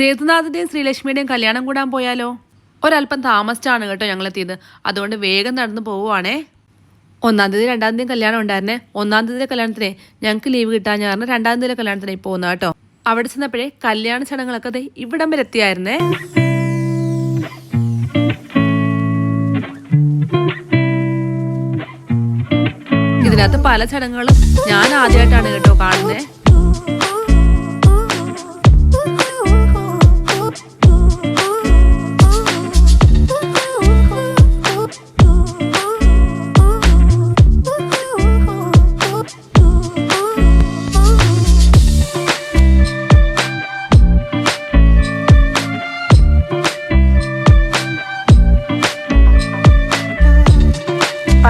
സേതുനാഥിന്റെയും ശ്രീലക്ഷ്മിയുടെയും കല്യാണം കൂടാൻ പോയാലോ? ഒരല്പം താമസിച്ചാണ് കേട്ടോ ഞങ്ങളെത്തിയത്. അതുകൊണ്ട് വേഗം നടന്നു പോവുകയാണേ. 1-ാം തീയതി 2-ാം തീയതി കല്യാണം ഉണ്ടായിരുന്നേ. 1-ാം തീയതി കല്യാണത്തിനെ ഞങ്ങൾക്ക് ലീവ് കിട്ടാൻ ഞാൻ 2-ാം തീയതി കല്യാണത്തിനെ പോകുന്ന കേട്ടോ. അവിടെ ചെന്നപ്പോഴേ കല്യാണ ചടങ്ങുകളൊക്കെ ഇവിടം വരെ എത്തിയായിരുന്നേ. ഇതിനകത്ത് പല ചടങ്ങുകളും ഞാൻ ആദ്യമായിട്ടാണ് കേട്ടോ കാണുന്നത്.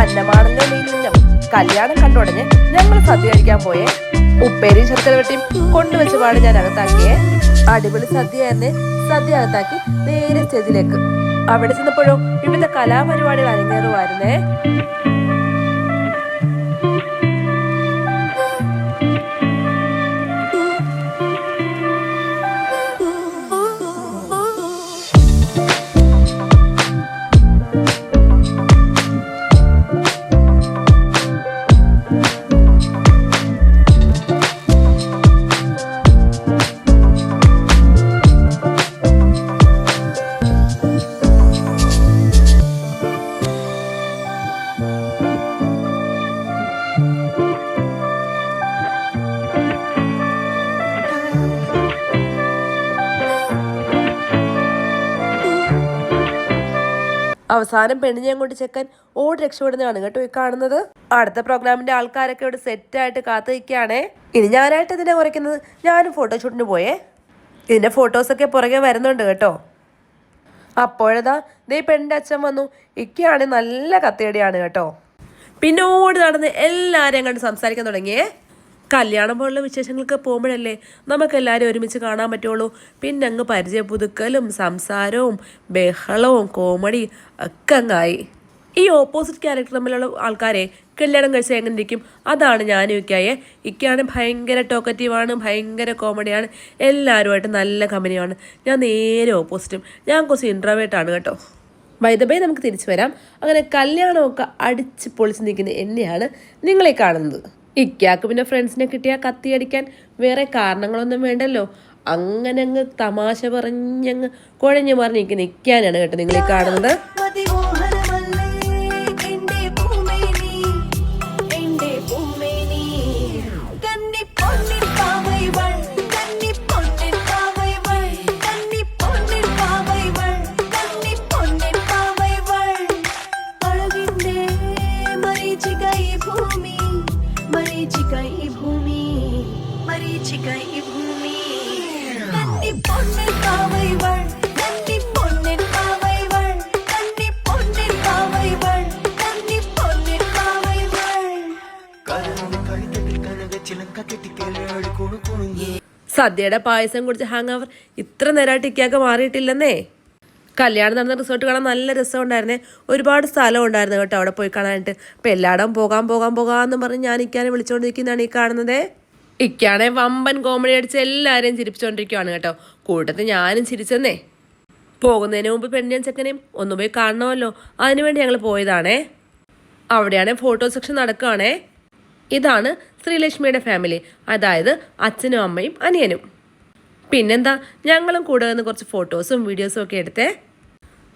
അന്നമാണല്ലോ മീനും കല്യാണം കണ്ടുടഞ്ഞ് ഞങ്ങൾ സദ്യ കഴിക്കാൻ പോയേ. ഉപ്പേരി ശർക്കര വെട്ടിയും കൊണ്ടുവച്ച പാട് ഞാൻ അകത്താക്കിയേ. അടിപൊളി സദ്യ തന്നെ. സദ്യ അകത്താക്കി നേരെ സ്റ്റേജിലേക്ക്. അവിടെ ചെന്നപ്പോഴോ വിവിധ കലാപരിപാടികൾ അരങ്ങേറുമായിരുന്നേ. അവസാനം പെണ്ണിനെ കൊണ്ട് ചെക്കൻ ഓടി രക്ഷപ്പെടുന്നതാണ് കേട്ടോ ഈ കാണുന്നത്. അടുത്ത പ്രോഗ്രാമിന്റെ ആൾക്കാരൊക്കെ ഇവിടെ സെറ്റായിട്ട് കാത്തു നിൽക്കുകയാണേ. ഇനി ഞാനായിട്ട് ഇതിനെ കുറയ്ക്കുന്നത്. ഞാനും ഫോട്ടോഷൂട്ടിന് പോയേ. ഇതിന്റെ ഫോട്ടോസൊക്കെ പുറകെ വരുന്നുണ്ട് കേട്ടോ. അപ്പോഴതാ പെണ്ണിന്റെ അച്ഛൻ വന്നു. ഇക്കയാണ് നല്ല കത്തിയടിയാണ് കേട്ടോ. പിന്നെ ഓടി നടന്ന് എല്ലാവരെയും കണ്ട് സംസാരിക്കാൻ തുടങ്ങിയേ. കല്യാണം പോലുള്ള വിശേഷങ്ങൾക്ക് പോകുമ്പോഴല്ലേ നമുക്കെല്ലാവരും ഒരുമിച്ച് കാണാൻ പറ്റുള്ളൂ. പിന്നെ അങ്ങ് പരിചയ പുതുക്കലും സംസാരവും ബഹളവും കോമഡി ഒക്കെ അങ്ങായി. ഈ ഓപ്പോസിറ്റ് ക്യാരക്ടർ തമ്മിലുള്ള ആൾക്കാരെ കല്യാണം കഴിച്ചാൽ എങ്ങനെ ഇരിക്കും? അതാണ് ഞാനും ഇക്കയെ. ഇക്കയാണ് ഭയങ്കര ടോക്കറ്റീവാണ്, ഭയങ്കര കോമഡിയാണ്, എല്ലാവരുമായിട്ട് നല്ല കമ്പനിയാണ്. ഞാൻ നേരെ ഓപ്പോസിറ്റും. ഞാൻ കുറച്ച് ഇൻട്രോവേർട്ടാണ് കേട്ടോ. വൈദബൈ നമുക്ക് തിരിച്ചു വരാം. അങ്ങനെ കല്യാണമൊക്കെ അടിച്ച് പൊളിച്ച് നിൽക്കുന്ന എന്നെയാണ് നിങ്ങളെ കാണുന്നത്. ഇക്കാക്ക് പിന്നെ ഫ്രണ്ട്സിനെ കിട്ടിയാൽ കത്തിയടിക്കാൻ വേറെ കാരണങ്ങളൊന്നും വേണ്ടല്ലോ. അങ്ങനെ അങ്ങ് തമാശ പറഞ്ഞങ്ങ് കുഴഞ്ഞു പറഞ്ഞിരിക്കുന്ന ഇക്കാനാണ് കേട്ടോ നിങ്ങളെ കാണുന്നത്. സദ്യയുടെ പായസം കുടിച്ച് ഹാങ് ഓവർ ഇത്ര നേരമായിട്ട് ഇക്കാക്ക് മാറിയിട്ടില്ലെന്നേ. കല്യാണം നടന്ന റിസോർട്ട് കാണാൻ നല്ല രസമുണ്ടായിരുന്നേ. ഒരുപാട് സ്ഥലം ഉണ്ടായിരുന്നു കേട്ടോ അവിടെ പോയി കാണാനായിട്ട്. അപ്പം എല്ലായിടം പോകാമെന്ന് പറഞ്ഞ് ഞാൻ ഇക്കാനെ വിളിച്ചുകൊണ്ടിരിക്കുന്നതാണ് ഈ കാണുന്നത്. ഇക്കാണെ വമ്പൻ കോമഡി അടിച്ച് എല്ലാവരെയും ചിരിപ്പിച്ചുകൊണ്ടിരിക്കുകയാണ് കേട്ടോ. കൂട്ടത്തിൽ ഞാനും ചിരിച്ചെന്നേ. പോകുന്നതിന് മുമ്പ് പെണ്ണിനെയും ചെക്കനെയും ഒന്ന് പോയി കാണണമല്ലോ, അതിനുവേണ്ടി ഞങ്ങൾ പോയതാണേ. അവിടെയാണ് ഫോട്ടോ സെക്ഷൻ നടക്കുകയാണേ. ഇതാണ് ശ്രീലക്ഷ്മിയുടെ ഫാമിലി, അതായത് അച്ഛനും അമ്മയും അനിയനും. പിന്നെന്താ, ഞങ്ങളും കൂടെ നിന്ന് കുറച്ച് ഫോട്ടോസും വീഡിയോസും ഒക്കെ എടുത്തേ.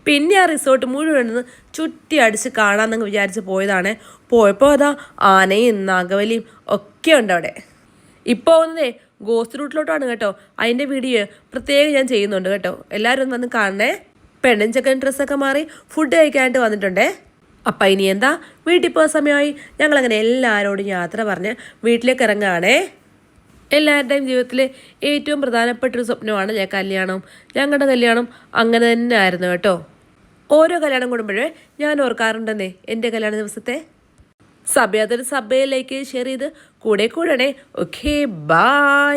പിന്നെ ആ റിസോർട്ട് മുഴുവൻ ചുറ്റി അടിച്ച് കാണാമെന്നങ്ങ് വിചാരിച്ച് പോയതാണ്. പോയപ്പോൾ അതാ ആനയും നാഗവലിയും ഒക്കെ ഉണ്ട് അവിടെ. ഇപ്പോൾ പോകുന്നതേ ഗോസ്റ്റ് റൂട്ടിലോട്ടാണ് കേട്ടോ. അതിൻ്റെ വീഡിയോ പ്രത്യേകം ഞാൻ ചെയ്യുന്നുണ്ട് കേട്ടോ. എല്ലാവരും വന്ന് കാണണേ. പെണ്ണും ചെക്കൻ ഡ്രസ്സൊക്കെ മാറി ഫുഡ് കഴിക്കാനായിട്ട് വന്നിട്ടുണ്ടേ. അപ്പം ഇനി എന്താ, വീട്ടിൽ പോകാൻ സമയമായി. ഞങ്ങളങ്ങനെ എല്ലാവരോടും യാത്ര പറഞ്ഞ് വീട്ടിലേക്ക് ഇറങ്ങുകയാണേ. എല്ലാവരുടെയും ജീവിതത്തിലെ ഏറ്റവും പ്രധാനപ്പെട്ടൊരു സ്വപ്നമാണ് കല്യാണം. ഞങ്ങളുടെ കല്യാണം അങ്ങനെ തന്നെ ആയിരുന്നു കേട്ടോ. ഓരോ കല്യാണം കൂടുമ്പോഴേ ഞാൻ ഓർക്കാറുണ്ടെന്നേ എൻ്റെ കല്യാണ ദിവസത്തെ. സഭ അതൊരു സഭയിലേക്ക് ഷെയർ ചെയ്ത് കൂടെ കൂടണേ. Okay, by.